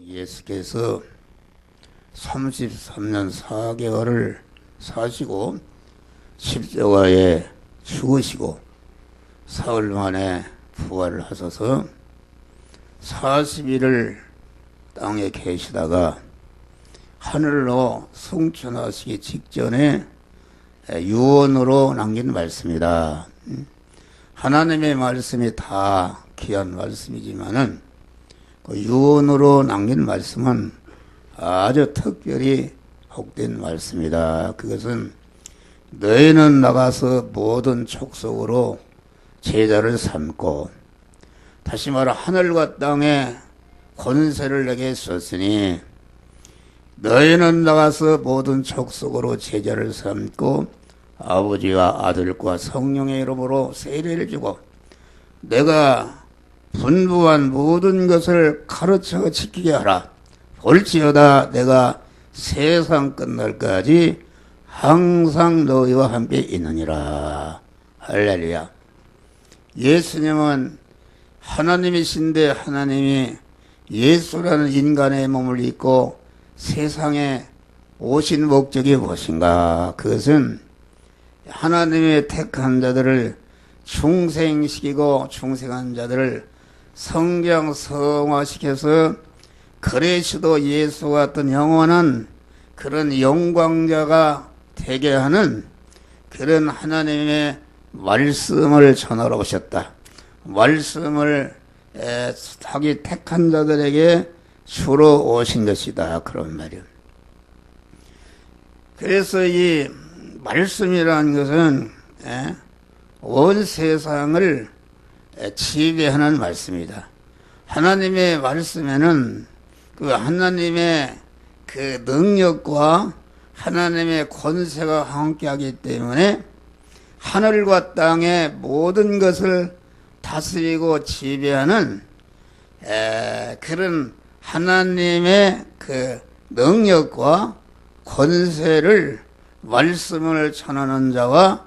예수께서 33년 4개월을 사시고 십자가에 죽으시고 사흘 만에 부활을 하셔서 40일을 땅에 계시다가 하늘로 승천하시기 직전에 유언으로 남긴 말씀이다. 하나님의 말씀이 다 귀한 말씀이지만은 그 유언으로 남긴 말씀은 아주 특별히 복된 말씀이다. 그것은 너희는 나가서 모든 족속으로 제자를 삼고, 다시 말해 하늘과 땅에 권세를 내게 줬으니 너희는 나가서 모든 족속으로 제자를 삼고 아버지와 아들과 성령의 이름으로 세례를 주고 내가 분부한 모든 것을 가르쳐 지키게 하라. 볼지어다 내가 세상 끝날까지 항상 너희와 함께 있느니라. 할렐루야. 예수님은 하나님이신데 하나님이 예수라는 인간의 몸을 입고 세상에 오신 목적이 무엇인가? 그것은 하나님의 택한 자들을 중생시키고 중생한 자들을 성경 성화시켜서 그리스도 예수 같은 영원한 그런 영광자가 되게 하는 그런 하나님의 말씀을 전하러 오셨다. 말씀을 자기 택한 자들에게 주러 오신 것이다. 그런 말이요. 그래서 이 말씀이라는 것은 온 세상을 지배하는 말씀이다. 하나님의 말씀에는 그 하나님의 그 능력과 하나님의 권세가 함께하기 때문에 하늘과 땅의 모든 것을 다스리고 지배하는 그런 하나님의 그 능력과 권세를 말씀을 전하는 자와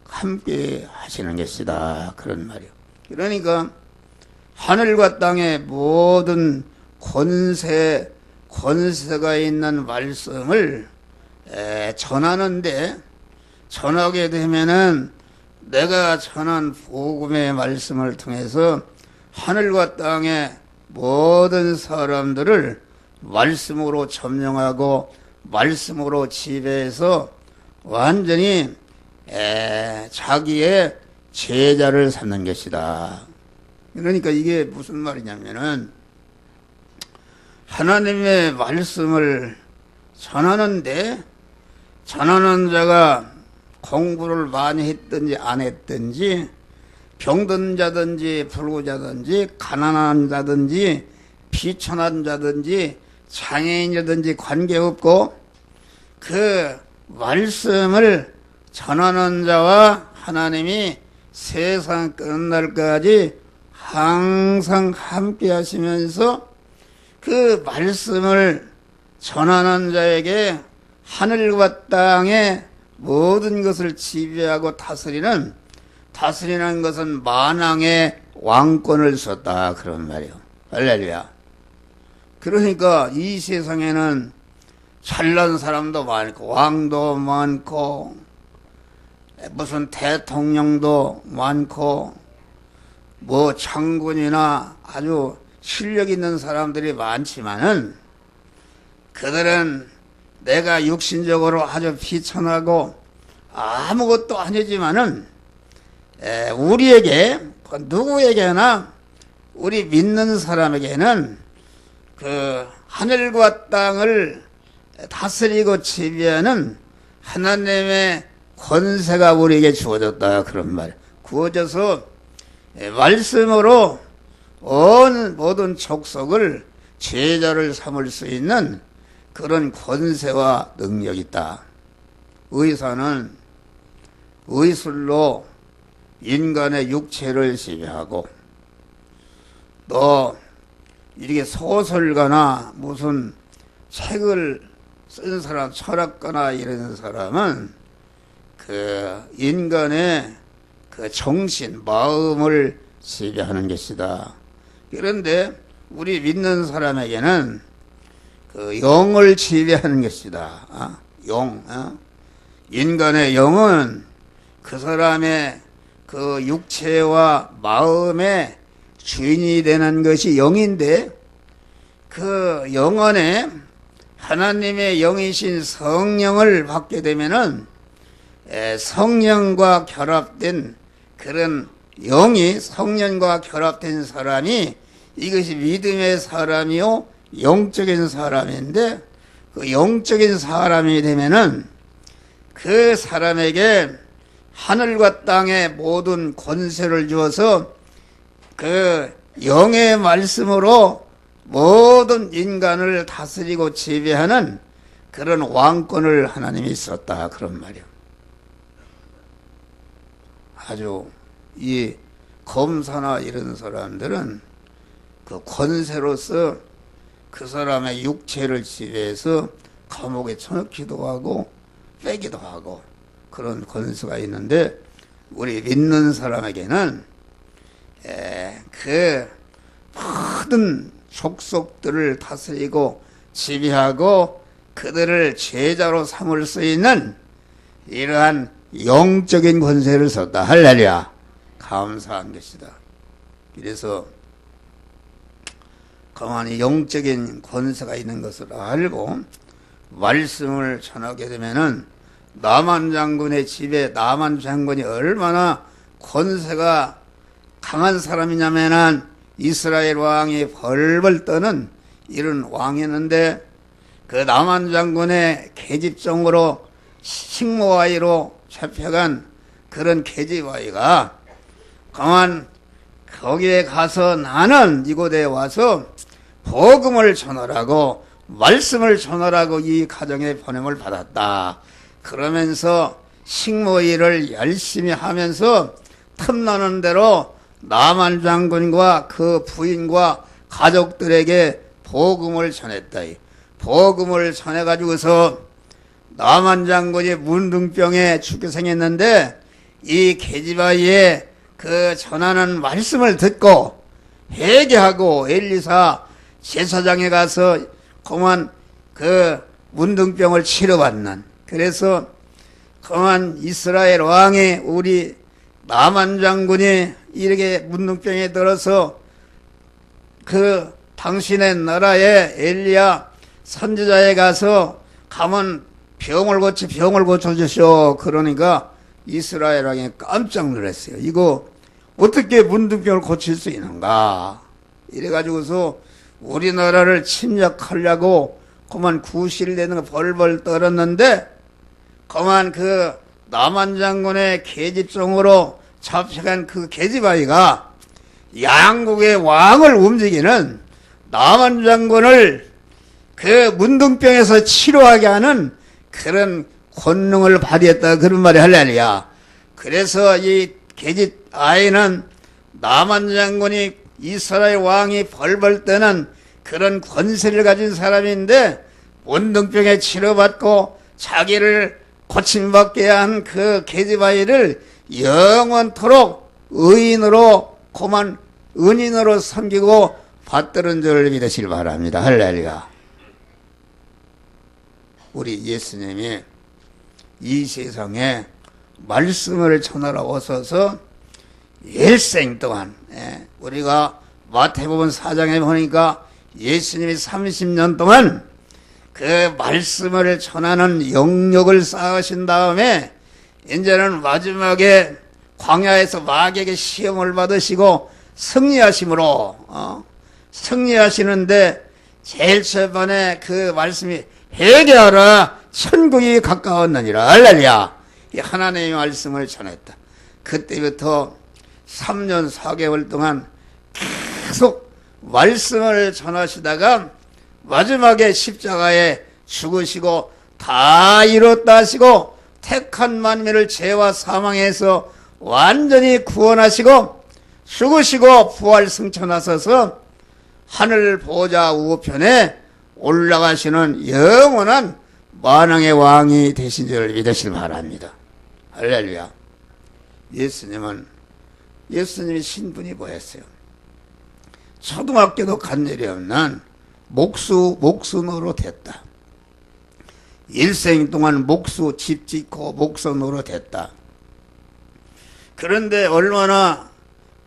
함께 하시는 것이다. 그런 말이요. 그러니까 하늘과 땅의 모든 권세가 있는 말씀을 전하는데, 전하게 되면은 내가 전한 복음의 말씀을 통해서 하늘과 땅의 모든 사람들을 말씀으로 점령하고 말씀으로 지배해서 완전히 자기의 제자를 삼는 것이다. 그러니까 이게 무슨 말이냐면은 하나님의 말씀을 전하는데 전하는 자가 공부를 많이 했든지 안 했든지 병든 자든지 불구자든지 가난한 자든지 비천한 자든지 장애인이든지 관계없고 그 말씀을 전하는 자와 하나님이 세상 끝날까지 항상 함께 하시면서 그 말씀을 전하는 자에게 하늘과 땅의 모든 것을 지배하고 다스리는 것은 만왕의 왕권을 줬다. 그런 말이에요. 할렐루야. 그러니까 이 세상에는 잘난 사람도 많고 왕도 많고 무슨 대통령도 많고 뭐 장군이나 아주 실력 있는 사람들이 많지만은 그들은 내가 육신적으로 아주 비천하고 아무것도 아니지만은 우리에게 누구에게나 우리 믿는 사람에게는 그 하늘과 땅을 다스리고 지배하는 하나님의 권세가 우리에게 주어졌다. 그런 말. 구워져서 말씀으로 온 모든 족속을 제자를 삼을 수 있는 그런 권세와 능력이 있다. 의사는 의술로 인간의 육체를 지배하고 또 이렇게 소설가나 무슨 책을 쓴 사람, 철학가나 이런 사람은 그 인간의 그 정신, 마음을 지배하는 것이다. 그런데 우리 믿는 사람에게는 그 영을 지배하는 것이다. 영. 인간의 영은 그 사람의 그 육체와 마음의 주인이 되는 것이 영인데, 그 영 안에 하나님의 영이신 성령을 받게 되면은 성령과 결합된 그런 영이, 성령과 결합된 사람이, 이것이 믿음의 사람이요 영적인 사람인데, 그 영적인 사람이 되면은 그 사람에게 하늘과 땅의 모든 권세를 주어서 그 영의 말씀으로 모든 인간을 다스리고 지배하는 그런 왕권을 하나님이 썼다, 그런 말이야. 아주 이 검사나 이런 사람들은 그 권세로서 그 사람의 육체를 지배해서 감옥에 쳐넣기도 하고 빼기도 하고 그런 권세가 있는데, 우리 믿는 사람에게는 그 모든 족속들을 다스리고 지배하고 그들을 제자로 삼을 수 있는 이러한 영적인 권세를 썼다. 할렐루야. 감사한 것이다. 그래서 가만히 영적인 권세가 있는 것을 알고 말씀을 전하게 되면은, 나만 장군의 집에 나만 장군이 얼마나 권세가 강한 사람이냐면은 이스라엘 왕이 벌벌 떠는 이런 왕이었는데, 그 나만 장군의 계집종으로 식모아이로 잡혀간 그런 계집아이가 가만 거기에 가서 나는 이곳에 와서 복음을 전하라고, 말씀을 전하라고 이 가정에 보냄을 받았다. 그러면서 식모일을 열심히 하면서 틈나는 대로 나만 장군과 그 부인과 가족들에게 복음을 전했다. 복음을 전해가지고서 나만 장군이 문둥병에 죽게 생겼는데, 이 계집아이의 그 전하는 말씀을 듣고 회개하고 엘리사 제사장에 가서 그만 그 문둥병을 치료받는, 그래서 그만 이스라엘 왕이 우리 나만 장군이 이렇게 문둥병에 들어서 그 당신의 나라에 엘리야 선지자에 가서 가면 병을 고쳐주시오. 그러니까 이스라엘 왕이 깜짝 놀랐어요. 이거 어떻게 문둥병을 고칠 수 있는가? 이래가지고서 우리나라를 침략하려고 그만 구실되는 거 벌벌 떨었는데, 그만 그 나만 장군의 계집종으로 잡혀간 그 계집아이가 양국의 왕을 움직이는 나만 장군을 그 문둥병에서 치료하게 하는 그런 권능을 발휘했다, 그런 말이 할렐루야. 그래서 이 계집아이는 나만 장군이 이스라엘 왕이 벌벌 떠는 그런 권세를 가진 사람인데, 문둥병에 치료받고 자기를 고침받게 한 그 계집아이를 영원토록 의인으로 그만 은인으로 섬기고 받들은 줄 믿으시길 바랍니다. 할렐루야. 우리 예수님이 이 세상에 말씀을 전하러 오셔서 일생 동안, 우리가 마태복음 4장에 보니까 예수님이 30년 동안 그 말씀을 전하는 영역을 쌓으신 다음에 이제는 마지막에 광야에서 마귀에게 시험을 받으시고 승리하심으로 승리하시는데, 제일 초반에 그 말씀이 회개하라 천국이 가까웠느니라. 할렐루야. 이 하나님의 말씀을 전했다. 그때부터 3년 4개월 동안 계속 말씀을 전하시다가 마지막에 십자가에 죽으시고 다 이뤘다 하시고 택한 만민을 죄와 사망에서 완전히 구원하시고 죽으시고 부활 승천하셔서 하늘 보좌 우편에 올라가시는 영원한 만왕의 왕이 되신 줄 믿으시길 바랍니다. 할렐루야. 예수님이 신분이 뭐였어요? 초등학교도 간 일이 없는 목수노로 됐다. 일생 동안 목수 집 짓고 목수노로 됐다. 그런데 얼마나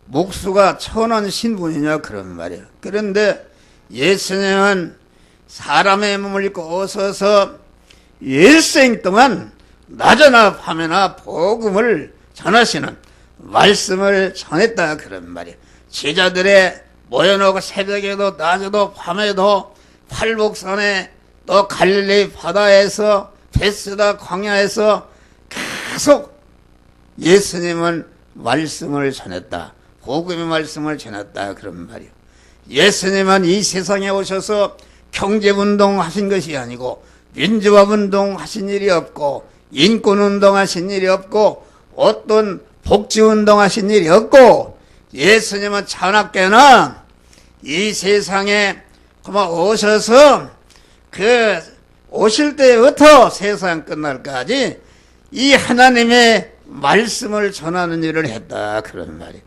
목수가 천한 신분이냐 그런 말이에요. 그런데 예수님은 사람의 몸을 입고 오셔서 일생 동안 낮이나 밤이나 복음을 전하시는 말씀을 전했다 그런 말이에요. 제자들의 모여놓고 새벽에도 낮에도 밤에도 팔복산에 또 갈릴리 바다에서 베스다 광야에서 계속 예수님은 말씀을 전했다. 복음의 말씀을 전했다 그런 말이에요. 예수님은 이 세상에 오셔서 경제운동 하신 것이 아니고 민주화운동 하신 일이 없고 인권운동 하신 일이 없고 어떤 복지운동 하신 일이 없고 예수님은 자나깨나 이 세상에 그만 오셔서 그 오실 때부터 세상 끝날까지 이 하나님의 말씀을 전하는 일을 했다 그런 말이에요.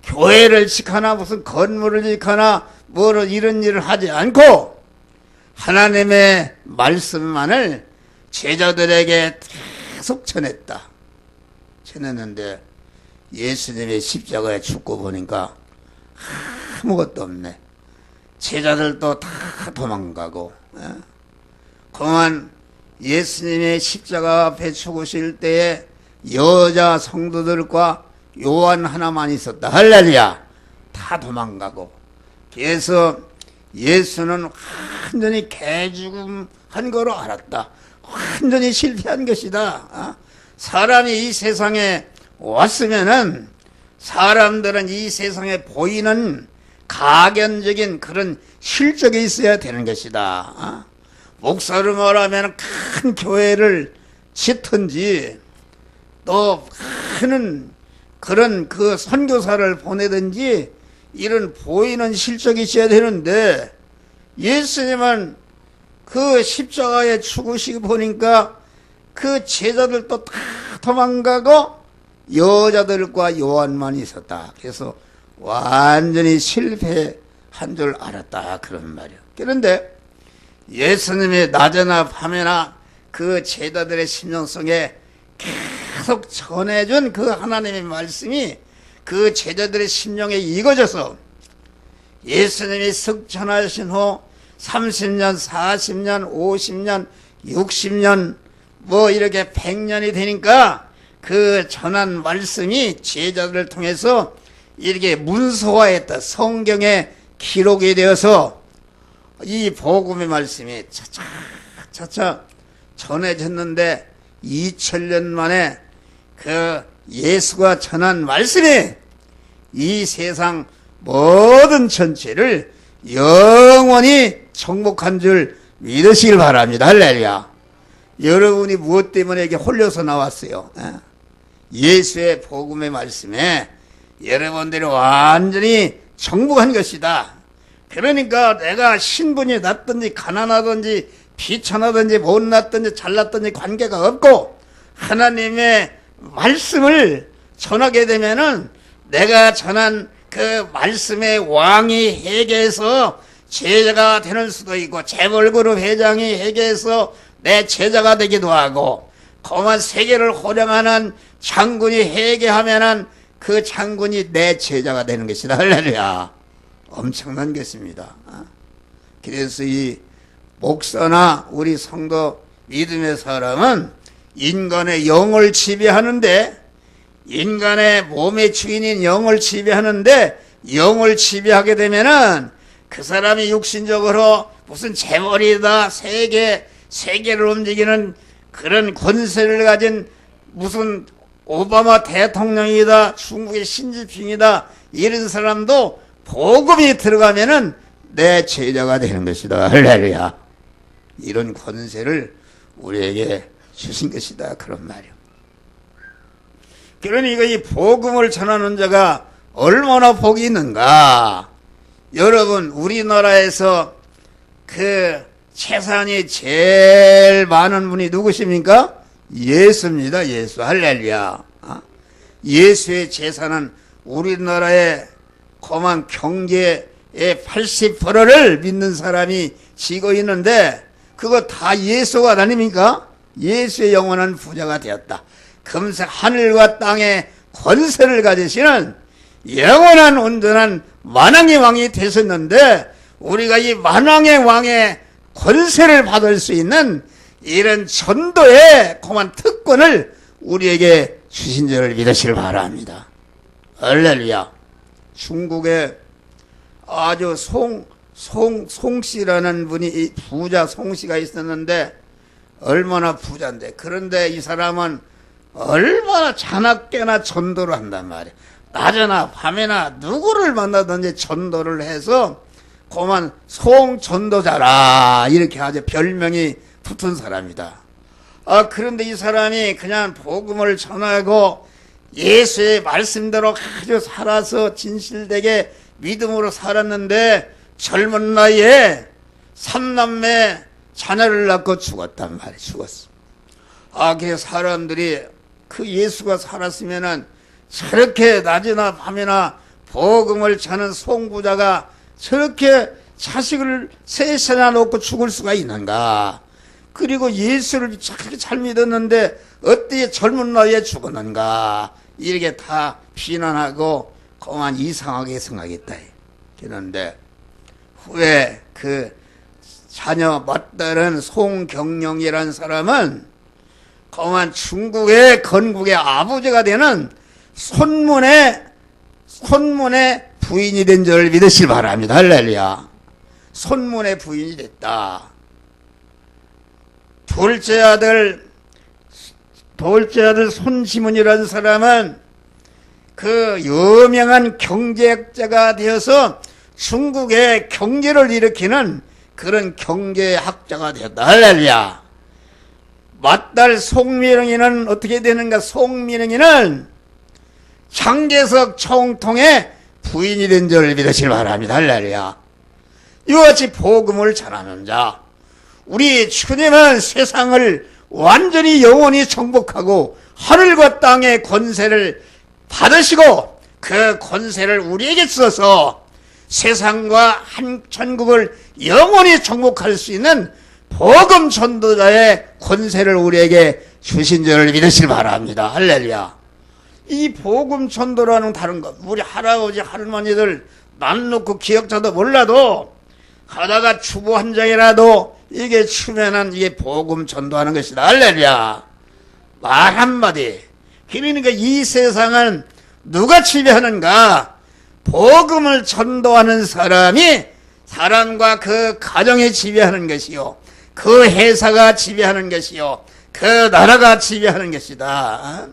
교회를 짓거나 무슨 건물을 짓거나 뭐로 이런 일을 하지 않고 하나님의 말씀만을 제자들에게 계속 전했다. 전했는데 예수님의 십자가에 죽고 보니까 아무것도 없네. 제자들도 다 도망가고 그만 예수님의 십자가 앞에 죽으실 때에 여자 성도들과 요한 하나만 있었다. 할렐루야. 다 도망가고. 그래서 예수는 완전히 개죽음한 거로 알았다. 완전히 실패한 것이다. 사람이 이 세상에 왔으면은 사람들은 이 세상에 보이는 가견적인 그런 실적이 있어야 되는 것이다. 목사로 말하면 큰 교회를 짓든지 또 큰 그런 그 선교사를 보내든지 이런 보이는 실적이 있어야 되는데 예수님은 그 십자가에 죽으시고 보니까 그 제자들도 다 도망가고 여자들과 요한만 있었다. 그래서 완전히 실패한 줄 알았다 그런 말이에요. 그런데 예수님이 낮에나 밤에나 그 제자들의 심령 속에 계속 전해준 그 하나님의 말씀이 그 제자들의 심령에 익어져서 예수님이 승천하신 후 30년, 40년, 50년, 60년 뭐 이렇게 100년이 되니까 그 전한 말씀이 제자들을 통해서 이렇게 문서화했다. 성경에 기록이 되어서 이 복음의 말씀이 차차 전해졌는데 2000년 만에 그 예수가 전한 말씀이 이 세상 모든 전체를 영원히 정복한 줄 믿으시길 바랍니다. 할렐루야. 여러분이 무엇 때문에 이렇게 홀려서 나왔어요? 예수의 복음의 말씀에 여러분들이 완전히 정복한 것이다. 그러니까 내가 신분이 낮든지 가난하든지 비천하든지 못났든지 잘났든지 관계가 없고 하나님의 말씀을 전하게 되면은 내가 전한 그 말씀의 왕이 회개해서 제자가 되는 수도 있고 재벌그룹 회장이 회개해서 내 제자가 되기도 하고 거만 세계를 호령하는 장군이 회개하면은 그 장군이 내 제자가 되는 것이다. 할렐루야. 엄청난 것입니다. 그래서 이 목사나 우리 성도 믿음의 사람은 인간의 영을 지배하는데 인간의 몸의 주인인 영을 지배하는데 영을 지배하게 되면은 그 사람이 육신적으로 무슨 재벌이다 세계를 움직이는 그런 권세를 가진 무슨 오바마 대통령이다 중국의 신지핑이다 이런 사람도 복음이 들어가면은 내 제자가 되는 것이다. 할렐루야. 이런 권세를 우리에게 주신 것이다. 그런 말이요. 그러니까 이 복음을 전하는 자가 얼마나 복이 있는가. 여러분 우리나라에서 그 재산이 제일 많은 분이 누구십니까? 예수입니다. 예수. 할렐루야. 예수의 재산은 우리나라의 거만 경제 80%를 믿는 사람이 지고 있는데 그거 다 예수가 아닙니까? 예수의 영원한 부자가 되었다. 금세 하늘과 땅의 권세를 가지시는 영원한 온전한 만왕의 왕이 되셨는데 우리가 이 만왕의 왕의 권세를 받을 수 있는 이런 전도의 그만 특권을 우리에게 주신 줄을 믿으시길 바랍니다. 할렐루야. 중국에 아주 송씨라는 분이 부자 송씨가 있었는데 얼마나 부자인데 그런데 이 사람은 얼마나 자나깨나 전도를 한단 말이야. 낮에나 밤에나 누구를 만나든지 전도를 해서 그만 송전도자라 이렇게 아주 별명이 붙은 사람이다. 그런데 이 사람이 그냥 복음을 전하고 예수의 말씀대로 아주 살아서 진실되게 믿음으로 살았는데 젊은 나이에 3남매 자녀를 낳고 죽었단 말이야. 죽었어. 그 사람들이 그 예수가 살았으면은 저렇게 낮이나 밤이나 복음을 전하는 송부자가 저렇게 자식을 셋이나 놓고 죽을 수가 있는가? 그리고 예수를 저렇게 잘 믿었는데 어떻게 젊은 나이에 죽었는가? 이렇게 다 비난하고 그만 이상하게 생각했다. 그런데 후에 그 자녀 맞다른 송경령이라는 사람은 그만 중국의 건국의 아버지가 되는 손문의 부인이 된 줄 믿으시기 바랍니다. 할렐루야. 손문의 부인이 됐다. 둘째 아들 손시문이라는 사람은 그 유명한 경제학자가 되어서 중국의 경제를 일으키는 그런 경제학자가 되었다. 할렐루야. 맏딸 송미령이는 어떻게 되는가? 송미령이는 장개석 총통의 부인이 된 줄 믿으시기 바랍니다. 할렐루야. 이같이 복음을 전하는 자, 우리 주님은 세상을 완전히 영원히 정복하고 하늘과 땅의 권세를 받으시고 그 권세를 우리에게 써서 세상과 한 천국을 영원히 정복할 수 있는 복음 전도자의 권세를 우리에게 주신 줄을 믿으시기 바랍니다. 할렐루야. 이 복음 전도라는 다른 것, 우리 할아버지 할머니들 난 놓고 기억자도 몰라도 하다가 주보 한 장이라도 이게 추면은 이게 복음 전도하는 것이다. 할렐루야. 말 한마디. 그러니까 이 세상은 누가 지배하는가? 복음을 전도하는 사람이 사람과 그 가정이 지배하는 것이요, 그 회사가 지배하는 것이요, 그 나라가 지배하는 것이다.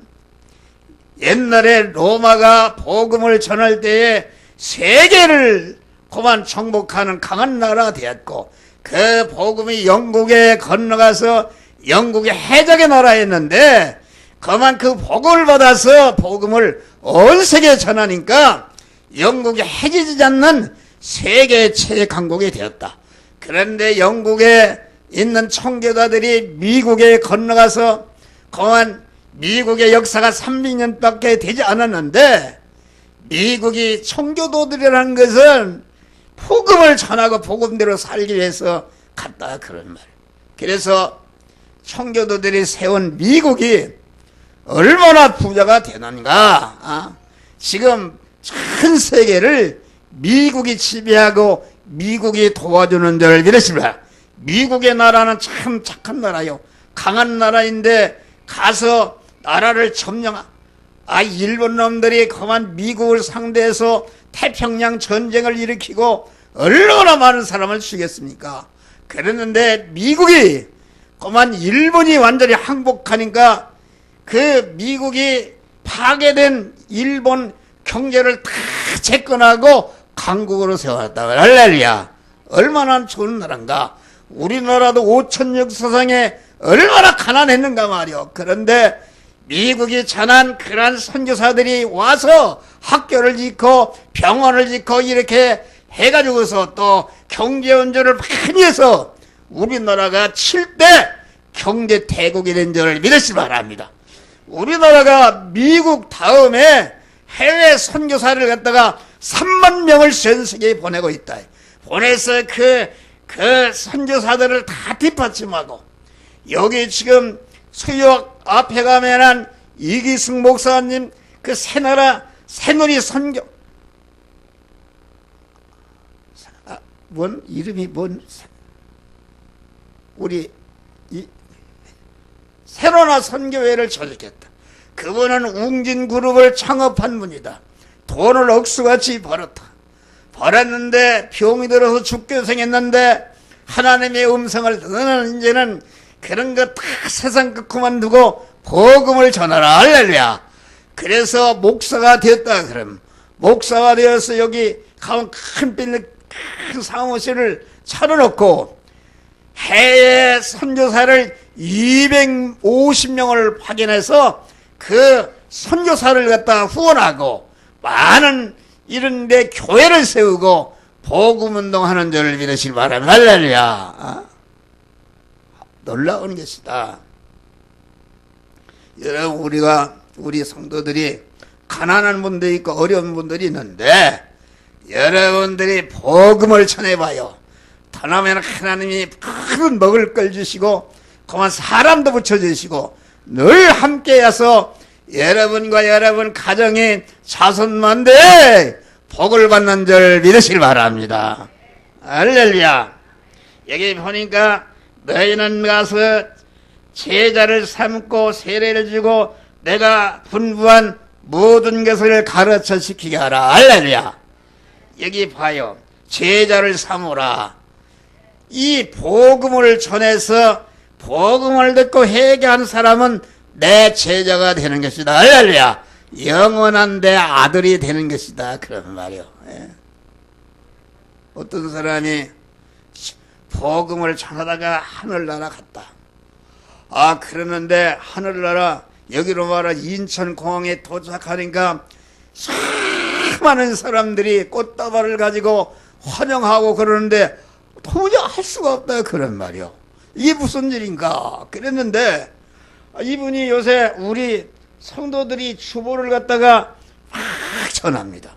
옛날에 로마가 복음을 전할 때에 세계를 그만 정복하는 강한 나라가 되었고 그 복음이 영국에 건너가서 영국의 해적의 나라였는데 그만 그 복음을 받아서 복음을 온 세계에 전하니까 영국이 해지지 않는 세계 최대 강국이 되었다. 그런데 영국에 있는 청교도들이 미국에 건너가서 그만 미국의 역사가 300년밖에 되지 않았는데 미국이 청교도들이라는 것은 복음을 전하고 복음대로 살기 위해서 갔다 그런 말. 그래서 청교도들이 세운 미국이 얼마나 부자가 되는가. 지금 전 세계를 미국이 지배하고 미국이 도와주는 줄 믿으십니다. 미국의 나라는 참 착한 나라요, 강한 나라인데 가서 나라를 일본 놈들이 그만 미국을 상대해서 태평양 전쟁을 일으키고 얼마나 많은 사람을 죽였습니까? 그랬는데 미국이 그만 일본이 완전히 항복하니까 그 미국이 파괴된 일본 경제를 다 재건하고 강국으로 세웠다. 할렐루야. 얼마나 좋은 나라인가. 우리나라도 5천 역사상에 얼마나 가난했는가 말이요. 그런데 미국이 전한 그러한 선교사들이 와서 학교를 짓고 병원을 짓고 이렇게 해가지고서 또 경제 원조를 많이 해서 우리나라가 7대 경제 대국이 된 줄을 믿으시기 바랍니다. 우리나라가 미국 다음에 해외 선교사를 갖다가 3만 명을 전 세계에 보내고 있다. 보내서 그 선교사들을 다 뒷받침하고, 여기 지금 수역 앞에 가면은 이기승 목사님 그 새나라 새누리 선교, 이름이 우리 새로나 선교회를 조직했다. 그분은 웅진그룹을 창업한 분이다. 돈을 억수같이 벌었는데 병이 들어서 죽게 생겼는데 하나님의 음성을 너는 이제는 그런 거 다 세상 끝만 두고 복음을 전하라. 할렐루야. 그래서 목사가 되었다. 그럼 목사가 되어서 여기 가운 큰 사무실을 차려놓고 해외 선교사를 250명을 파견해서 그 선교사를 갖다 후원하고 많은 이런 데 교회를 세우고 복음운동하는 줄을 믿으시기 바랍니다. 할렐루야. 놀라운 것이다. 여러분, 우리 성도들이 가난한 분도 있고 어려운 분들이 있는데 여러분들이 복음을 전해봐요. 더나면 하나님이 큰 먹을 걸 주시고 그만 사람도 붙여주시고 늘 함께해서 여러분과 여러분 가정이 자손만대 복을 받는 줄 믿으시길 바랍니다. 할렐루야. 여기 보니까 너희는 가서 제자를 삼고 세례를 주고 내가 분부한 모든 것을 가르쳐 시키게 하라. 할렐루야. 여기 봐요. 제자를 삼으라. 이 복음을 전해서 복음을 듣고 회개한 사람은 내 제자가 되는 것이다. 할렐루야. 영원한 내 아들이 되는 것이다. 그런 말이요. 예. 어떤 사람이 복음을 전하다가 하늘나라 갔다. 그러는데 하늘나라, 여기로 말하 인천공항에 도착하니까 수많은 사람들이 꽃다발을 가지고 환영하고 그러는데 도무지 할 수가 없다. 그런 말이요. 이게 무슨 일인가 그랬는데 이분이 요새 우리 성도들이 주보를 갖다가 막 전합니다.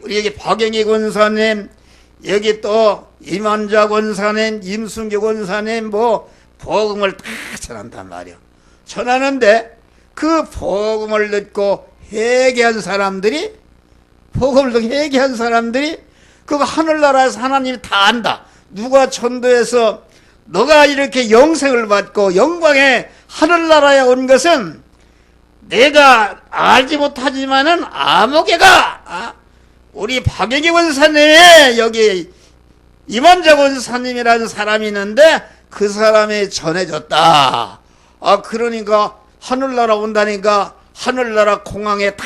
우리 여기 박영희 권사님, 여기 또 임한자 권사님, 임순교 권사님 복음을 다 전한단 말이요. 전하는데 그 복음을 듣고 회개한 사람들이 그거 하늘나라에서 하나님이 다 안다. 누가 전도해서 너가 이렇게 영생을 받고 영광의 하늘나라에 온 것은 내가 알지 못하지만은 아무개가 우리 박영희 권사님의 여기 임한자 권사님이라는 사람이 있는데 그 사람이 전해줬다. 그러니까 하늘나라 온다니까 하늘나라 공항에 다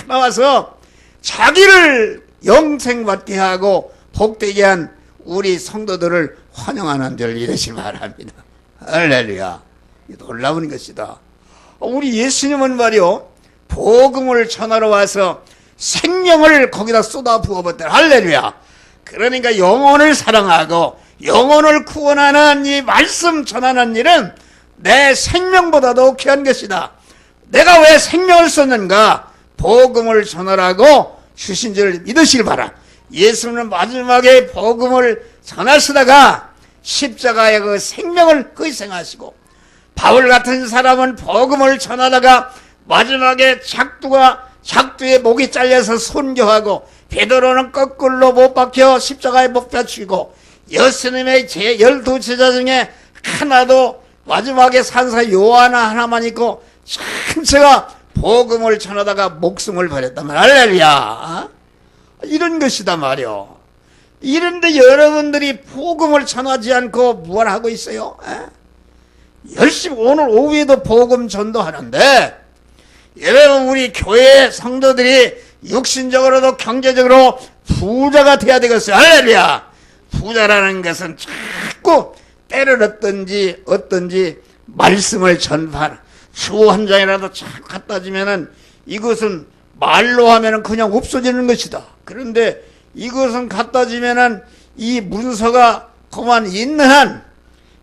나와서 자기를 영생받게 하고 복되게 한 우리 성도들을 환영하는 줄 믿으시기 바랍니다. 할렐루야. 놀라운 것이다. 우리 예수님은 말이요, 복음을 전하러 와서 생명을 거기다 쏟아 부어버렸다. 할렐루야. 그러니까 영혼을 사랑하고 영혼을 구원하는 이 말씀 전하는 일은 내 생명보다도 귀한 것이다. 내가 왜 생명을 썼는가? 복음을 전하라고 주신 줄 믿으시길 바라. 예수는 마지막에 복음을 전하시다가 십자가에 그 생명을 희생하시고, 바울 같은 사람은 복음을 전하다가 마지막에 작두의 목이 잘려서 순교하고, 베드로는 거꾸로 못 박혀 십자가에 못 박히고, 예수님의 12제자 중에 하나도 마지막에 산사 요한 하나만 있고 전체가 복음을 전하다가 목숨을 버렸단 말이야. 할렐루야. 이런 것이다 말이요. 이런데 여러분들이 복음을 전하지 않고 뭘 하고 있어요? 열심히 오늘 오후에도 복음 전도하는데, 여러분 우리 교회 성도들이 육신적으로도 경제적으로 부자가 돼야 되겠어요. 할렐루야. 부자라는 것은 자꾸 때를 어떤지 말씀을 전파하는, 주 한 장이라도 자꾸 갖다 주면은 이것은 말로 하면은 그냥 없어지는 것이다. 그런데 이것은 갖다 주면은 이 문서가 그만 있는 한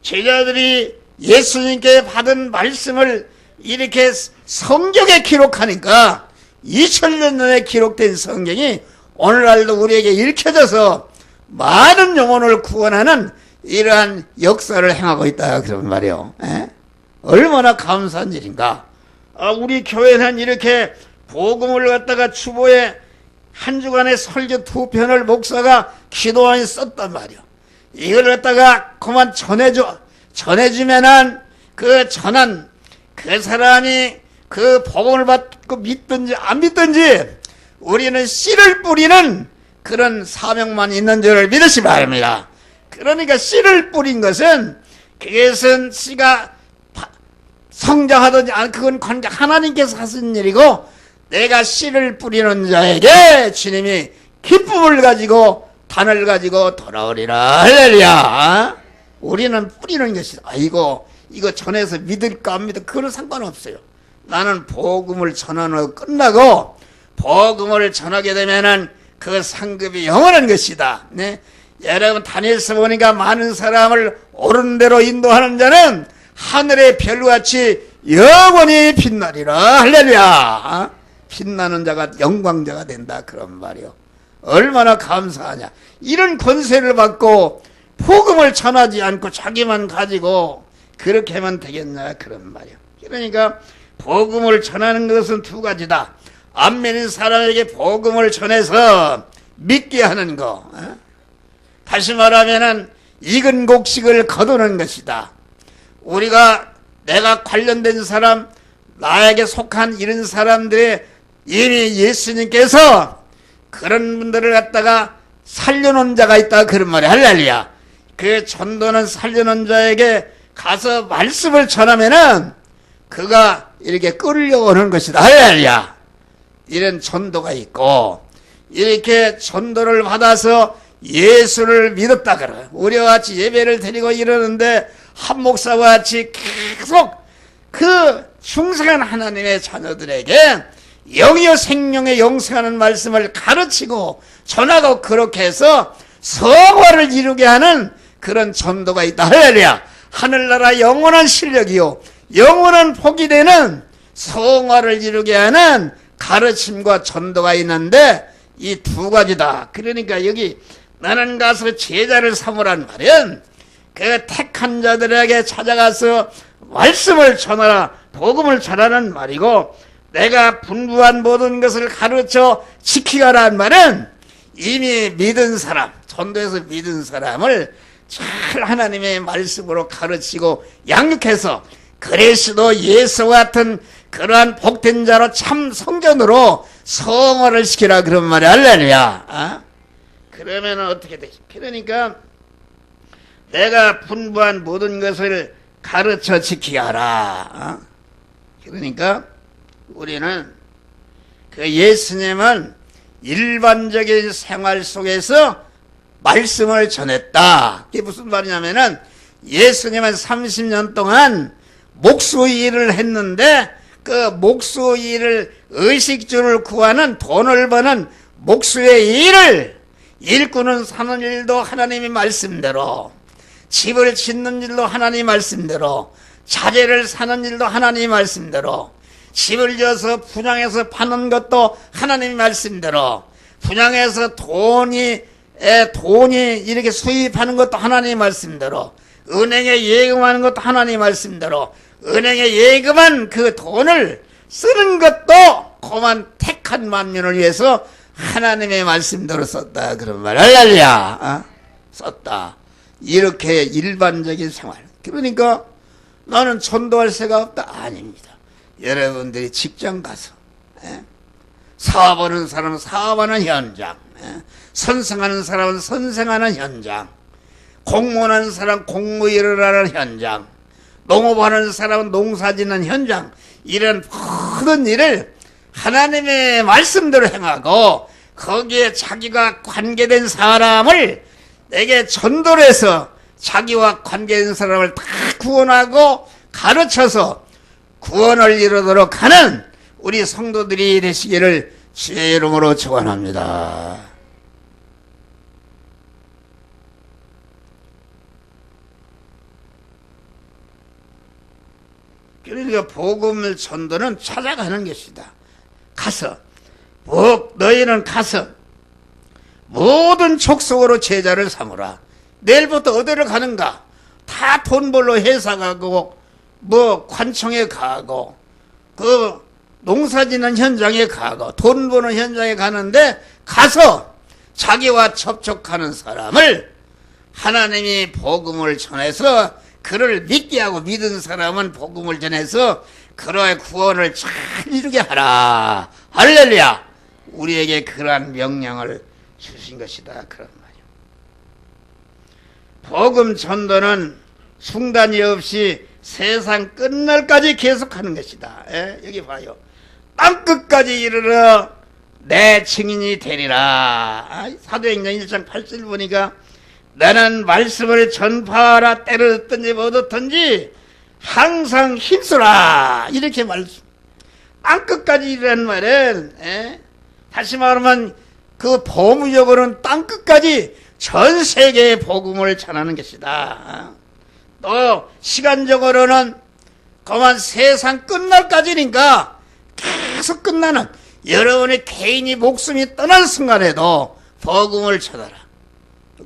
제자들이 예수님께 받은 말씀을 이렇게 성경에 기록하니까 2000년 전에 기록된 성경이 오늘날도 우리에게 읽혀져서 많은 영혼을 구원하는 이러한 역사를 행하고 있다 그런 말이요. 얼마나 감사한 일인가. 우리 교회는 이렇게 복음을 갖다가 주보에 한 주간의 설교 2편을 목사가 기도원에 썼단 말이요. 이걸 갖다가 그만 전해주면은 그 전한 그 사람이 그 복음을 받고 믿든지 안 믿든지 우리는 씨를 뿌리는 그런 사명만 있는 줄을 믿으시 바랍니다. 그러니까 씨를 뿌린 것은 그것은 씨가 성장하든지 안 그건 하나님께서 하신 일이고 내가 씨를 뿌리는 자에게 주님이 기쁨을 가지고 단을 가지고 돌아오리라. 할렐루야. 우리는 뿌리는 것이다. 이거 전해서 믿을까 안 믿을까 그건 상관없어요. 나는 복음을 전하고 끝나고 복음을 전하게 되면은 그 상급이 영원한 것이다. 네? 여러분 다니엘서 보니까 많은 사람을 옳은 대로 인도하는 자는 하늘의 별같이 영원히 빛나리라. 할렐루야. 빛나는 자가 영광자가 된다 그런 말이요. 얼마나 감사하냐. 이런 권세를 받고 복음을 전하지 않고 자기만 가지고 그렇게 하면 되겠냐 그런 말이요. 그러니까 복음을 전하는 것은 두 가지다. 안 믿는 사람에게 복음을 전해서 믿게 하는 거. 다시 말하면은 익은 곡식을 거두는 것이다. 내가 관련된 사람, 나에게 속한 이런 사람들의 이미 예수님께서 그런 분들을 갖다가 살려놓은 자가 있다 그런 말이야. 할렐루야. 그 전도는 살려놓은 자에게 가서 말씀을 전하면은 그가 이렇게 끌려오는 것이다. 할렐루야. 이런 전도가 있고 이렇게 전도를 받아서 예수를 믿었다 그래. 우리와 같이 예배를 드리고 이러는데 한 목사와 같이 계속 그 충성한 하나님의 자녀들에게 영이요 생명의 영생하는 말씀을 가르치고 전하고 그렇게 해서 성화를 이루게 하는 그런 전도가 있다. 할렐루야. 하늘나라 영원한 실력이요 영원한 복이 되는 성화를 이루게 하는 가르침과 전도가 있는데 이 두 가지다. 그러니까 여기 나는 가서 제자를 삼으란 말은 그 택한 자들에게 찾아가서 말씀을 전하라 복음을 전하는 말이고 내가 분부한 모든 것을 가르쳐 지키라는 말은 이미 믿은 사람 전도에서 믿은 사람을 잘 하나님의 말씀으로 가르치고 양육해서 그리스도 예수 같은 그러한 복된 자로 참 성전으로 성화를 시키라 그런 말이야. 할렐루야. 그러면 어떻게 되지? 그러니까 내가 분부한 모든 것을 가르쳐 지키라. 그러니까 우리는 그 예수님은 일반적인 생활 속에서 말씀을 전했다. 그게 무슨 말이냐면은 예수님은 30년 동안 목수 일을 했는데 그 목수 일을 의식주를 구하는 돈을 버는 목수의 일을 일꾼은 사는 일도 하나님의 말씀대로 집을 짓는 일도 하나님의 말씀대로 자재를 사는 일도 하나님의 말씀대로 집을 지어서 분양해서 파는 것도 하나님의 말씀대로 분양해서 돈이 이렇게 수입하는 것도 하나님의 말씀대로 은행에 예금하는 것도 하나님의 말씀대로 은행에 예금한 그 돈을 쓰는 것도 그만 택한 만민을 위해서 하나님의 말씀대로 썼다 그런 말. 할렐루야. 썼다. 이렇게 일반적인 생활. 그러니까 나는 전도할 새가 없다. 아닙니다. 여러분들이 직장 가서 사업하는 사람은 사업하는 현장, 선생하는 사람은 선생하는 현장, 공무원하는 사람은 공무 일을 하는 현장, 농업하는 사람은 농사짓는 현장, 이런 모든 일을 하나님의 말씀대로 행하고 거기에 자기가 관계된 사람을 내게 전도를 해서 자기와 관계된 사람을 다 구원하고 가르쳐서 구원을 이루도록 하는 우리 성도들이 되시기를 주의 이름으로 축원합니다. 그러니까 복음을 전도는 찾아가는 것이다. 가서 너희는 가서 모든 족속으로 제자를 삼으라. 내일부터 어디를 가는가? 다 돈 벌러 회사 가고 뭐 관청에 가고 그 농사 짓는 현장에 가고 돈 버는 현장에 가는데 가서 자기와 접촉하는 사람을 하나님이 복음을 전해서 그를 믿게 하고 믿은 사람은 복음을 전해서 그러한 구원을 잘 이루게 하라. 할렐루야. 우리에게 그러한 명령을 주신 것이다. 그런 말이요. 복음 전도는 중단이 없이 세상 끝날까지 계속하는 것이다. 여기 봐요. 땅끝까지 이르러 내 증인이 되리라. 사도행전 1장 8절 보니까 나는 말씀을 전파하라. 때를 듣든지 못 듣든지 항상 힘쓰라. 이렇게 말씀. 땅끝까지 이르라는 말은 다시 말하면 그 법무적으로는 땅끝까지 전 세계에 복음을 전하는 것이다. 또 시간적으로는 그만 세상 끝날까지니까 계속 끝나는 여러분의 개인이 목숨이 떠난 순간에도 복음을 전하라.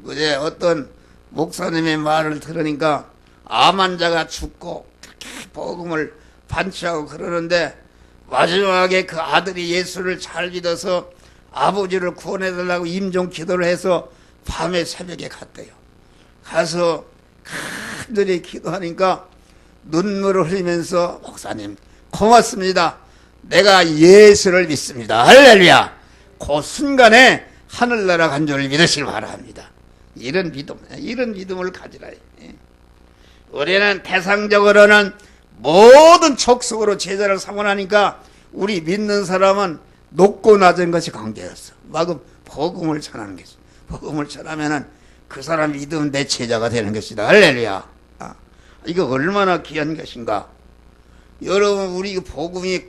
그제 어떤 목사님의 말을 들으니까 암 환자가 죽고 그렇게 복음을 반추하고 그러는데 마지막에 그 아들이 예수를 잘 믿어서 아버지를 구원해달라고 임종 기도를 해서 밤에 새벽에 갔대요. 가서 간절히 기도하니까 눈물을 흘리면서 목사님 고맙습니다. 내가 예수를 믿습니다. 할렐루야. 그 순간에 하늘나라 간 줄을 믿으시길 바랍니다. 이런 믿음을 가지라. 우리는 대상적으로는 모든 족속으로 제자를 삼원하니까 우리 믿는 사람은 높고 낮은 것이 관계였어. 막 복음을 전하는 것이. 복음을 전하면은 그 사람 믿으면 내 제자가 되는 것이다. 할렐루야. 이거 얼마나 귀한 것인가. 여러분, 우리 복음이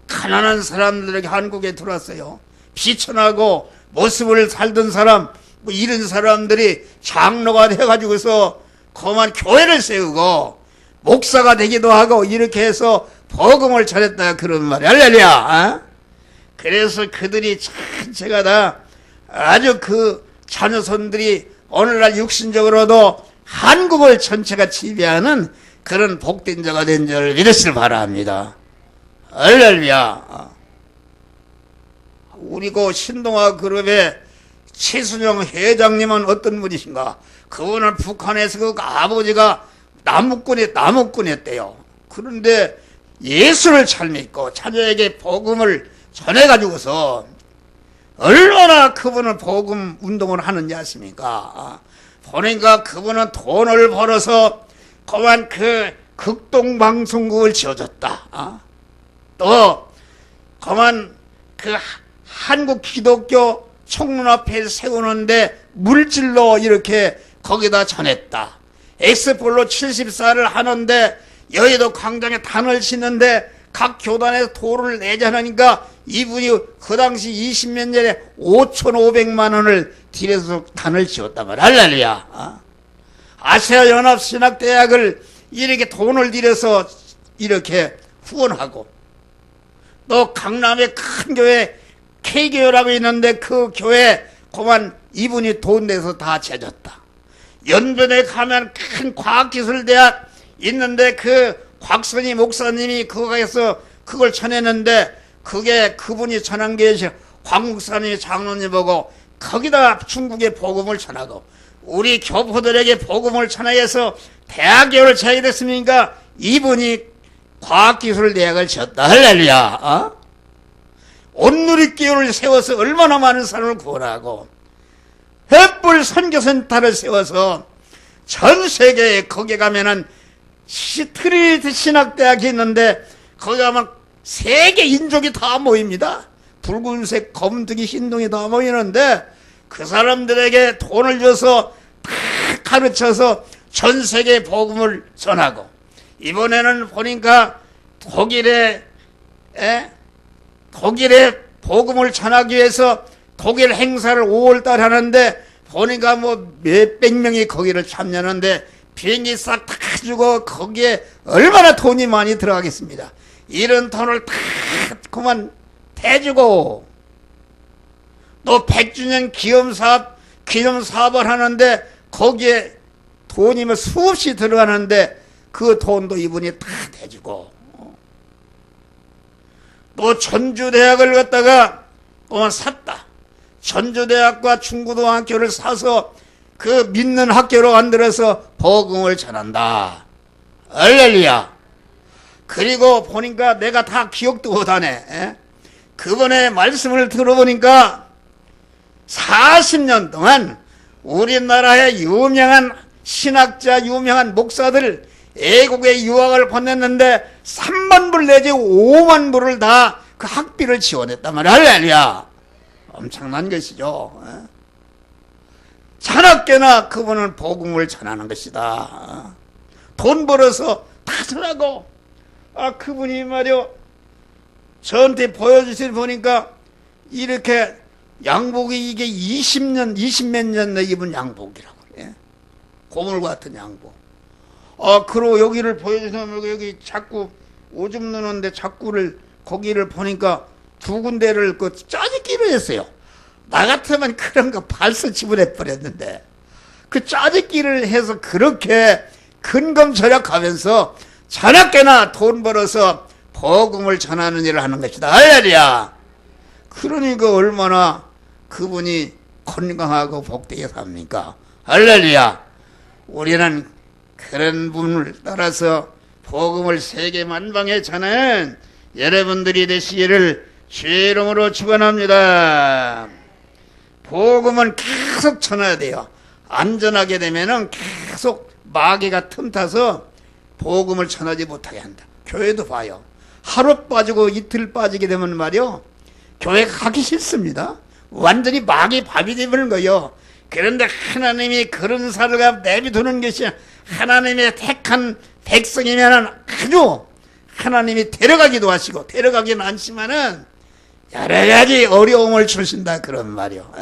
가난한 사람들에게 한국에 들어왔어요. 비천하고 모습을 살던 사람, 뭐 이런 사람들이 장로가 돼가지고서 그만 교회를 세우고 목사가 되기도 하고 이렇게 해서 복음을 전했다. 그런 말이야. 할렐루야. 그래서 그들이 전체가 다 아주 그 자녀손들이 오늘날 육신적으로도 한국을 전체가 지배하는 그런 복된 자가 된 줄 믿으시길 바랍니다. 할렐루야. 우리 그 신동아 그룹의 최순영 회장님은 어떤 분이신가? 그분은 북한에서 그 아버지가 나무꾼이었대요. 그런데 예수를 잘 믿고 자녀에게 복음을 전해가지고서 얼마나 그분은 복음 운동을 하는지 아십니까? 보니까 그분은 돈을 벌어서 그만 그 극동방송국을 지어줬다. 또 그만 그 한국 기독교 총론 앞에 세우는데 물질로 이렇게 거기다 전했다. 엑스폴로 74를 하는데 여의도 광장에 단을 치는데 각 교단에서 도를 내자 하니까 이분이 그 당시 20년 전에 5,500만 원을 들여서 단을 지었단 말이야. 할렐루야. 아시아 연합신학대학을 이렇게 돈을 들여서 이렇게 후원하고 또 강남에 큰 교회 K교회라고 있는데 그 교회 그만 이분이 돈 내서 다 재줬다. 연변에 가면 큰 과학기술대학 있는데 그 곽선희 목사님이 그거에서 그걸 전했는데 그게 그분이 전한 게 곽 목사님이 장로님 보고 거기다 중국의 복음을 전하고 우리 교포들에게 복음을 전하여서 대학교를 차게 됐습니까? 이분이 과학기술대학을 지었다. 할렐루야. 온누리교회를 세워서 얼마나 많은 사람을 구원하고 횃불 선교센터를 세워서 전 세계에 거기 가면은 트리니티 신학대학이 있는데 거기 가면 세계 인종이 다 모입니다. 붉은색, 검둥이, 흰둥이 다 모이는데 그 사람들에게 돈을 줘서 다 가르쳐서 전 세계 복음을 전하고 이번에는 보니까 독일에 복음을 전하기 위해서 독일 행사를 5월달 하는데 보니까 뭐 몇백 명이 거기를 참여하는데 비행기 싹 다 주고 거기에 얼마나 돈이 많이 들어가겠습니다. 이런 돈을 다 그만 대주고 또 100주년 기념사업을 하는데 거기에 돈이 뭐 수없이 들어가는데 그 돈도 이분이 다 대주고, 또 전주대학을 갖다가 샀다. 전주대학과 중고등학교를 사서 그 믿는 학교로 만들어서 복음을 전한다. 할렐루야. 그리고 보니까 내가 다 기억도 못하네. 그분의 말씀을 들어보니까 40년 동안 우리나라의 유명한 신학자, 유명한 목사들 애국의 유학을 보냈는데 3만 불 내지 5만 불을 다 그 학비를 지원했단 말이야. 할렐루야. 엄청난 것이죠. 자나깨나 그분은 복음을 전하는 것이다. 돈 벌어서 다 전하고, 그분이 말이요, 저한테 보여주실 보니까 이렇게 양복이 이게 20몇 년 입은 양복이라고. 고물 같은 양복. 그리고 여기를 보여주시면 여기 자꾸 오줌 누는데 자꾸를 거기를 보니까 두 군데를 그 짜집기로 했어요. 나 같으면 그런 거 발서 지불해 버렸는데 그 짜집기를 해서 그렇게 근검절약하면서 자나깨나 돈 벌어서 복음을 전하는 일을 하는 것이다. 할렐루야. 그러니까 얼마나 그분이 건강하고 복되게 삽니까? 할렐루야. 우리는 그런 분을 따라서 복음을 세계 만방에 전하는 여러분들이 되시기를 주의 이름으로 축원합니다. 복음은 계속 전해야 돼요. 안전하게 되면은 계속 마귀가 틈타서 복음을 전하지 못하게 한다. 교회도 봐요. 하루 빠지고 이틀 빠지게 되면 말이요, 교회 가기 싫습니다. 완전히 마귀 밥이 되는 거예요. 그런데 하나님이 그런 사람을 내비두는 것이 하나님의 택한 백성이면 아주 하나님이 데려가기도 하시고, 데려가기는 않지만은 여러 가지 어려움을 주신다 그런 말이요.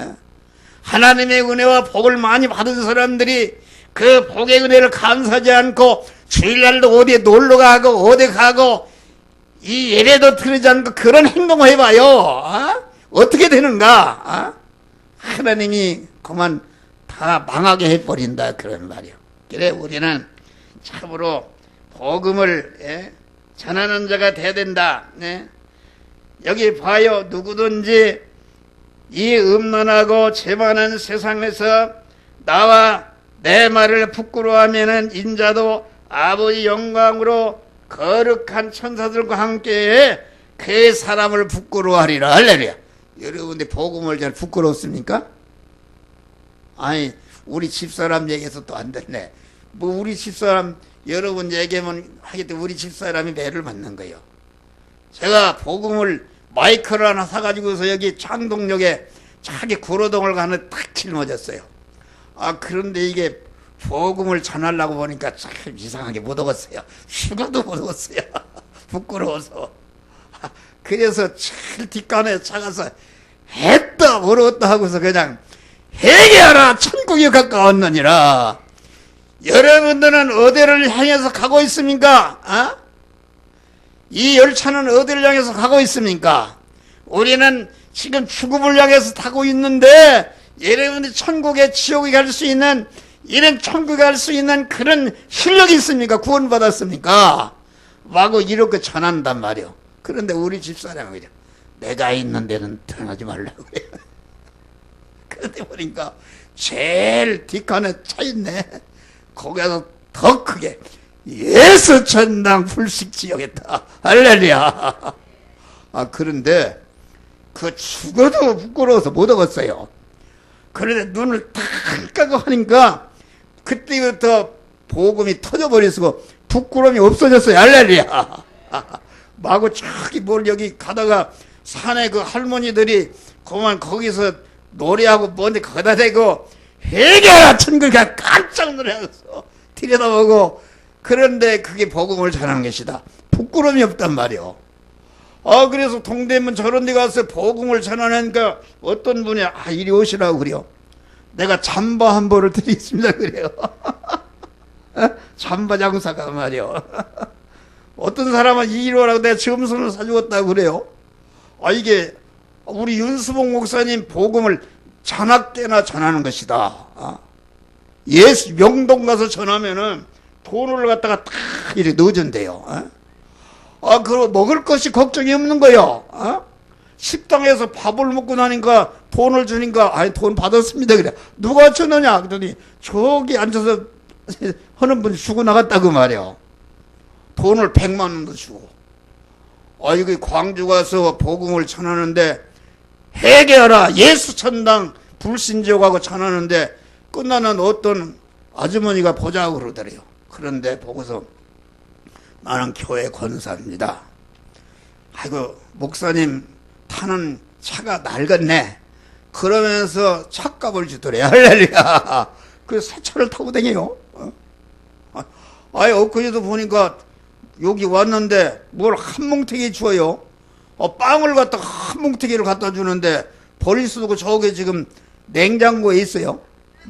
하나님의 은혜와 복을 많이 받은 사람들이 그 복의 은혜를 감사하지 않고 주일날도 어디에 놀러 가고 어디 가고 이 예배도 들으지 않고 그런 행동을 해봐요. 어떻게 되는가? 하나님이 그만 다 망하게 해버린다 그런 말이요. 그래 우리는 참으로 복음을 전하는 자가 돼야 된다. 여기 봐요. 누구든지 이 음란하고 재만한 세상에서 나와 내 말을 부끄러워하면은 인자도 아버지 영광으로 거룩한 천사들과 함께 그 사람을 부끄러워하리라. 할렐루야. 여러분들 복음을 잘 부끄러웠습니까? 아니 우리 집사람 얘기해서 또 안 됐네. 뭐 우리 집사람 여러분 얘기하면 하기 때문에 우리 집사람이 매를 맞는 거예요. 제가 복음을 마이크를 하나 사가지고서 여기 창동역에 자기 구로동을 가는 딱 짊어졌어요. 그런데 이게 복음을 전하려고 보니까 참 이상하게 못 오겠어요. 휴가도 못 오겠어요. 부끄러워서. 그래서 제일 뒷간에 차가서 했다 멀었다 하고서 그냥 회개하라 천국이 가까웠느니라. 여러분들은 어디를 향해서 가고 있습니까? 이 열차는 어디를 향해서 가고 있습니까? 우리는 지금 죽음을 향해서 타고 있는데 여러분이 천국에 지옥에 갈 수 있는 이런 천국에 갈 수 있는 그런 실력이 있습니까? 구원받았습니까? 마구 이렇게 전한단 말이요. 그런데 우리 집사람이 그래. 내가 있는 데는 떠나지 말라고 그래요. 그런데 보니까 제일 뒷칸에 차 있네. 거기서 더 크게 예수 천당 불식지역이다. 할렐루야. 그런데 그 죽어도 부끄러워서 못 오겠어요. 그런데 눈을 탁 까고 하니까 그때부터 복음이 터져버렸고 부끄러움이 없어졌어요. 할렐루야. 마구 저기 뭘 여기 가다가 산에 그 할머니들이 그만 거기서 노래하고 뭔데 거기다 대고 회개하라 천국에 깜짝 놀라서 들여다보고 그런데 그게 복음을 전하는 것이다. 부끄러움이 없단 말이요. 그래서 동대문 저런 데 가서 복음을 전하니까 어떤 분이 이리 오시라고 그래요. 내가 잠바 한 벌을 드리겠습니다 그래요. 잠바 장사가 말이요. 어떤 사람은 이리 오라고 내가 점선을 사주었다고 그래요. 이게 우리 윤수봉 목사님 복음을 잔학대나 전하는 것이다. 예수 명동 가서 전하면은 돈을 갖다가 다 이렇게 넣어준대요. 그리고 먹을 것이 걱정이 없는 거요. 식당에서 밥을 먹고 나니까 돈을 주니까 아니 돈 받았습니다. 그래. 누가 줬느냐? 그랬더니 저기 앉아서 하는 분이 주고 나갔다고 말이요. 돈을 100만 원도 주고. 이거 광주 가서 복음을 전하는데 회개하라 예수 천당 불신지옥하고 전하는데 끝나는 어떤 아주머니가 보자고 그러더래요. 그런데 보고서 나는 교회 권사입니다. 아이고 목사님 타는 차가 낡았네. 그러면서 차값을 주더래. 할렐루야. 그 새 차를 타고 다녀요. 엊그제도 보니까 여기 왔는데 뭘 한 뭉태기 주어요. 빵을 갖다 한 뭉태기를 갖다 주는데 버릴 수도 없고 저게 지금 냉장고에 있어요.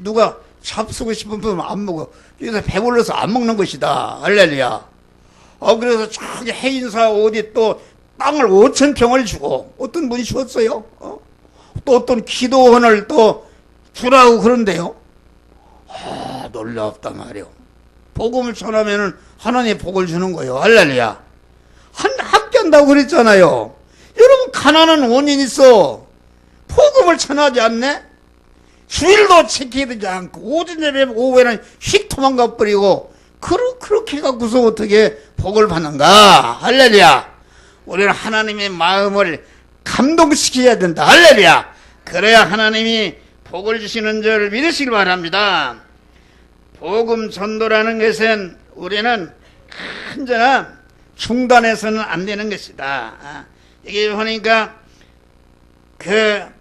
누가 잡수고 싶으면 안 먹어. 여기서 배불러서 안 먹는 것이다. 할렐루야. 그래서 저기 해인사 어디 또 땅을 5,000평을 주고 어떤 분이 주었어요. 또 어떤 기도원을 또 주라고 그런데요. 놀랍단 말이요. 복음을 전하면은 하나님의 복을 주는 거예요. 할렐루야. 학교한다고 그랬잖아요. 여러분 가난한 원인 있어. 복음을 전하지 않네? 주일도 지키지 않고 오전 예배 오후에는 휙 도망가 버리고 그렇게 갖고서 어떻게 복을 받는가? 할렐루야. 우리는 하나님의 마음을 감동시켜야 된다. 할렐루야. 그래야 하나님이 복을 주시는 줄 믿으시길 바랍니다. 복음 전도라는 것은 우리는 언제나 중단해서는 안 되는 것이다. 이게 보니까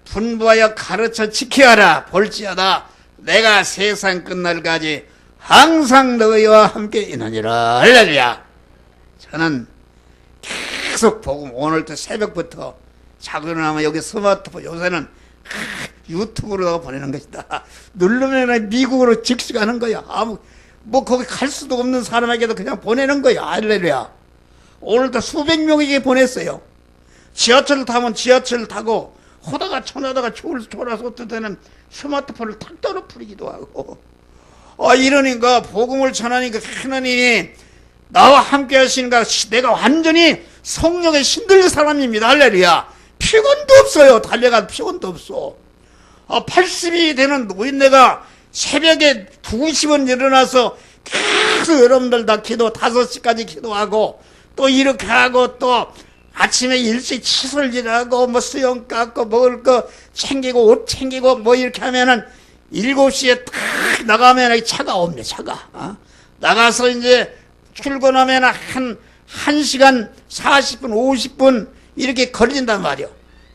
분부하여 가르쳐 지켜라. 볼지어다 내가 세상 끝날까지 항상 너희와 함께 있느니라. 할렐루야. 저는 계속 복음 오늘부터 새벽부터 자고 일어나면 여기 스마트폰 요새는 유튜브로 보내는 것이다. 누르면 미국으로 즉시 가는 거야. 거기 갈 수도 없는 사람에게도 그냥 보내는 거야. 할렐루야. 오늘도 수백 명에게 보냈어요. 지하철 타면 지하철 타고 호다가 천하다가 졸아서 어떤 때는 스마트폰을 탁 떨어뜨리기도 하고. 이러니까 복음을 전하니까 하나님이 나와 함께 하시니까 내가 완전히 성령에 신들린 사람입니다. 할렐루야. 피곤도 없어요. 달려갈 피곤도 없어. 80이 되는 노인네가 새벽에 2시면 일어나서 계속 여러분들 다 기도 5시까지 기도하고 또 이렇게 하고 또 아침에 일찍 치솔질하고 뭐 수영 깎고 먹을 거 챙기고 옷 챙기고 뭐 이렇게 하면은 7시에 딱 나가면 차가 옵니다. 차가. 나가서 이제 출근하면 한 1시간 40분 50분 이렇게 걸린단 말이요.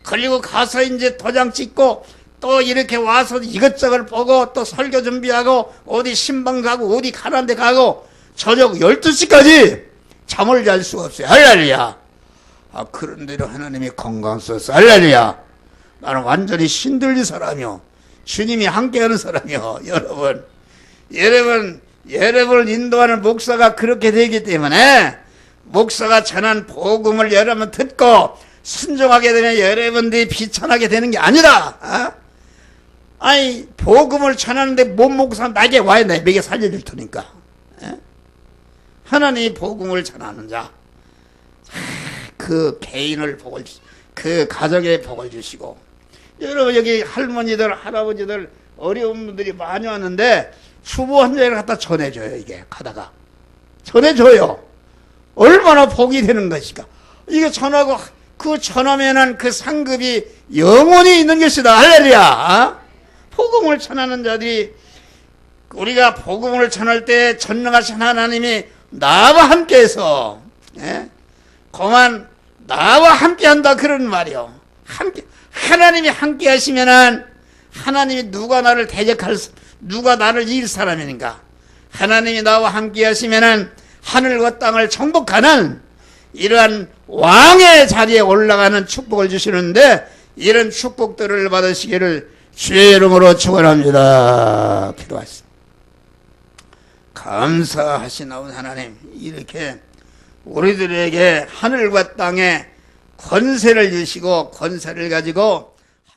걸리고 가서 이제 도장 찍고 또 이렇게 와서 이것저것 보고 또 설교 준비하고 어디 신방 가고 어디 가는 데 가고 저녁 12시까지 잠을 잘 수가 없어요. 할렐루야. 그런데도 하나님이 건강 써서 할렐루야. 나는 완전히 신들린 사람이요. 주님이 함께하는 사람이요. 여러분을 인도하는 목사가 그렇게 되기 때문에 목사가 전한 복음을 여러분 듣고 순종하게 되면 여러분들이 비천하게 되는 게 아니라 복음을 전하는데 못 먹고 사람 나에게 와야 내 먹여 살려줄 테니까. 하나님이 복음을 전하는 자 그 개인을 복을 주시고 그 가정에 복을 주시고 여러분 여기 할머니들 할아버지들 어려운 분들이 많이 왔는데 주보 한 장을 갖다 전해줘요. 이게 가다가 전해줘요. 얼마나 복이 되는 것일까. 이게 전하고 그 전하면은 그 상급이 영원히 있는 것이다. 할렐루야. 복음을 전하는 자들이 우리가 복음을 전할 때 전능하신 하나님이 나와 함께해서 그만 나와 함께한다 그런 말이요. 하나님이 함께하시면은 하나님이 누가 나를 대적할 누가 나를 이길 사람이니까 하나님이 나와 함께하시면은 하늘과 땅을 정복하는 이러한 왕의 자리에 올라가는 축복을 주시는데 이런 축복들을 받으시기를 주의 이름으로 축원합니다. 기도하시습니다. 감사하시나온 하나님, 이렇게 우리들에게 하늘과 땅에 권세를 주시고 권세를 가지고